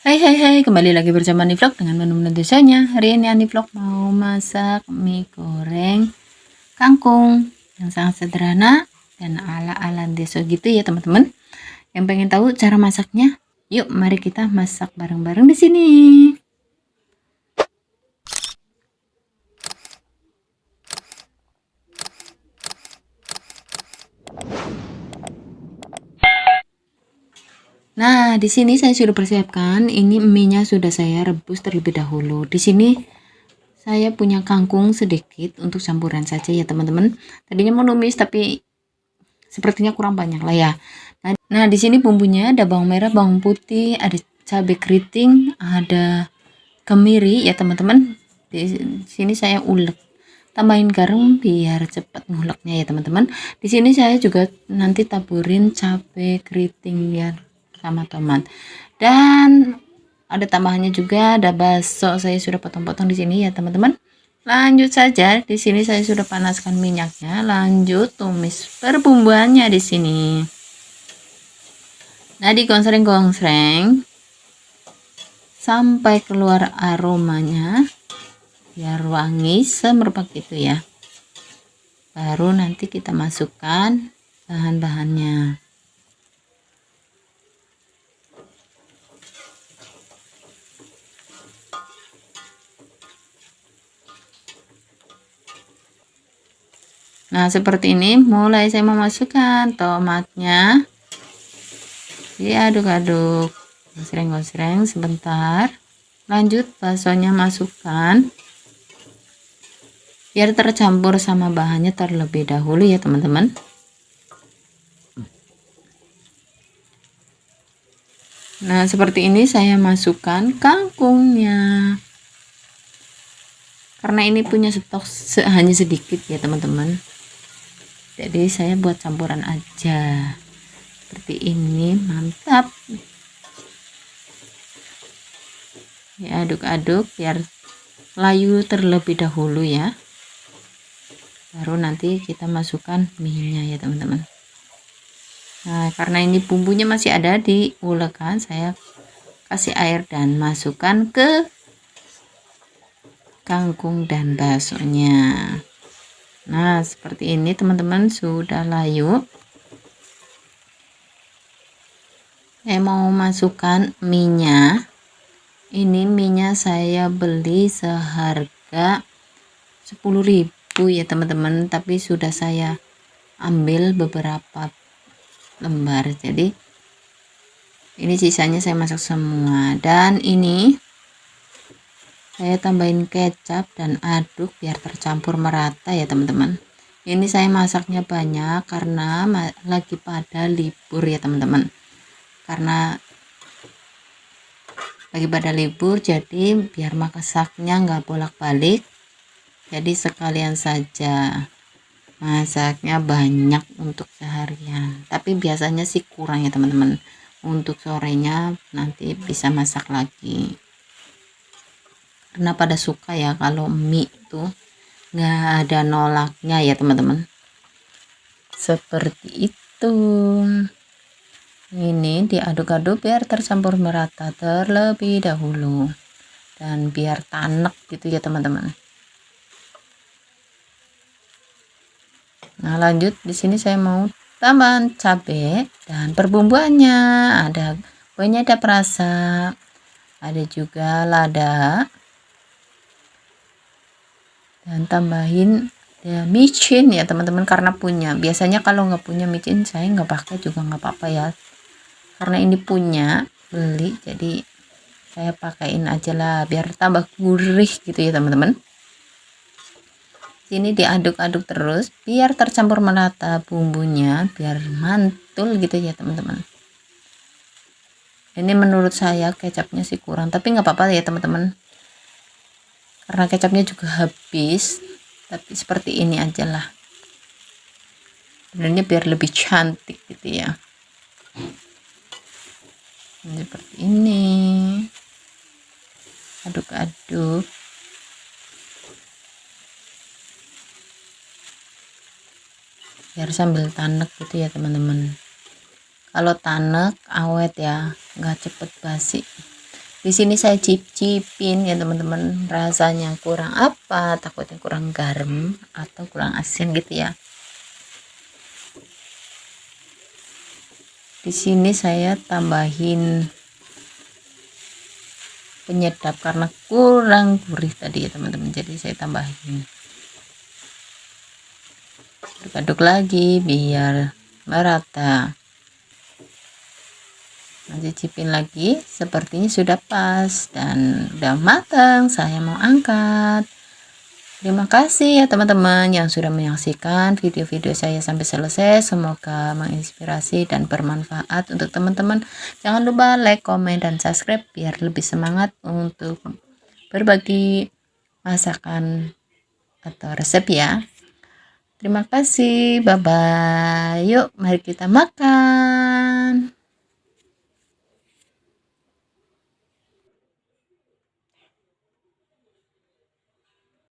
Hai hai hai, kembali lagi bersama Anivlog dengan menu-menu desanya. Hari ini Anivlog mau masak mie goreng kangkung yang sangat sederhana dan ala-ala deso gitu ya teman-teman. Yang pengen tahu cara masaknya? Yuk mari kita masak bareng-bareng di sini. Nah, di sini saya sudah persiapkan. Ini mie-nya sudah saya rebus terlebih dahulu. Di sini saya punya kangkung sedikit untuk campuran saja ya teman-teman. Tadinya mau numis tapi sepertinya kurang banyak lah ya. Nah, di sini bumbunya ada bawang merah, bawang putih, ada cabai keriting, ada kemiri ya teman-teman. Di sini saya ulek. Tambahin garam biar cepat nguleknya ya teman-teman. Di sini saya juga nanti taburin cabai keriting biar sama tomat. Dan ada tambahannya juga, ada bakso saya sudah potong-potong di sini ya teman-teman. Lanjut saja, di sini saya sudah panaskan minyaknya. Lanjut tumis perbumbuannya di sini. Nah, digonsreng-gonsreng sampai keluar aromanya biar wangi semerbak gitu ya. Baru nanti kita masukkan bahan-bahannya. Nah, seperti ini mulai saya memasukkan tomatnya. Diaduk-aduk, gosreng-gosreng sebentar. Lanjut baksonya masukkan. Biar tercampur sama bahannya terlebih dahulu ya teman-teman. Nah, seperti ini saya masukkan kangkungnya. Karena ini punya stok hanya sedikit ya teman-teman. Jadi saya buat campuran aja. Seperti ini, mantap. Ya, aduk-aduk biar layu terlebih dahulu ya. Baru nanti kita masukkan mie-nya ya teman-teman. Nah, karena ini bumbunya masih ada di ulekan, saya kasih air dan masukkan ke kangkung dan baksonya. Nah, seperti ini teman-teman, sudah layu. Saya mau masukkan mie-nya. Ini mie-nya saya beli seharga 10.000 ya teman-teman, tapi sudah saya ambil beberapa lembar. Jadi ini sisanya saya masak semua. Dan ini saya tambahin kecap dan aduk biar tercampur merata ya teman-teman. Ini saya masaknya banyak karena lagi pada libur ya teman-teman. Karena lagi pada libur, jadi biar masaknya nggak bolak-balik. Jadi sekalian saja masaknya banyak untuk seharian. Tapi biasanya sih kurang ya teman-teman. Untuk sorenya nanti bisa masak lagi. Karena pada suka ya kalau mie itu nggak ada nolaknya ya teman-teman. Seperti itu. Ini diaduk-aduk biar tercampur merata terlebih dahulu dan biar tanek gitu ya teman-teman. Nah, lanjut di sini saya mau tambahan cabai dan perbumbuannya. Ada perasa, ada juga lada. Dan tambahin ya micin ya teman-teman karena punya. Biasanya kalau nggak punya micin saya nggak pakai juga nggak apa-apa ya. Karena ini punya beli jadi saya pakaiin aja lah biar tambah gurih gitu ya teman-teman. Sini diaduk-aduk terus biar tercampur merata bumbunya biar mantul gitu ya teman-teman. Ini menurut saya kecapnya sih kurang tapi nggak apa-apa ya teman-teman. Karena kecapnya juga habis, tapi seperti ini aja lah. Sebenarnya biar lebih cantik gitu ya. Seperti ini. Aduk-aduk. Biar sambil tanek gitu ya teman-teman. Kalau tanek awet ya, nggak cepet basi. Di sini saya cicipin ya teman-teman, rasanya kurang apa, takutnya kurang garam atau kurang asin gitu ya. Di sini saya tambahin penyedap karena kurang gurih tadi ya teman-teman, jadi saya tambahin. Aduk lagi biar merata. Cicipin lagi, sepertinya sudah pas dan udah matang. Saya mau angkat. Terima kasih ya teman-teman yang sudah menyaksikan video-video saya sampai selesai. Semoga menginspirasi dan bermanfaat untuk teman-teman. Jangan lupa like, komen, dan subscribe biar lebih semangat untuk berbagi masakan atau resep ya. Terima kasih, bye bye. Yuk mari kita makan.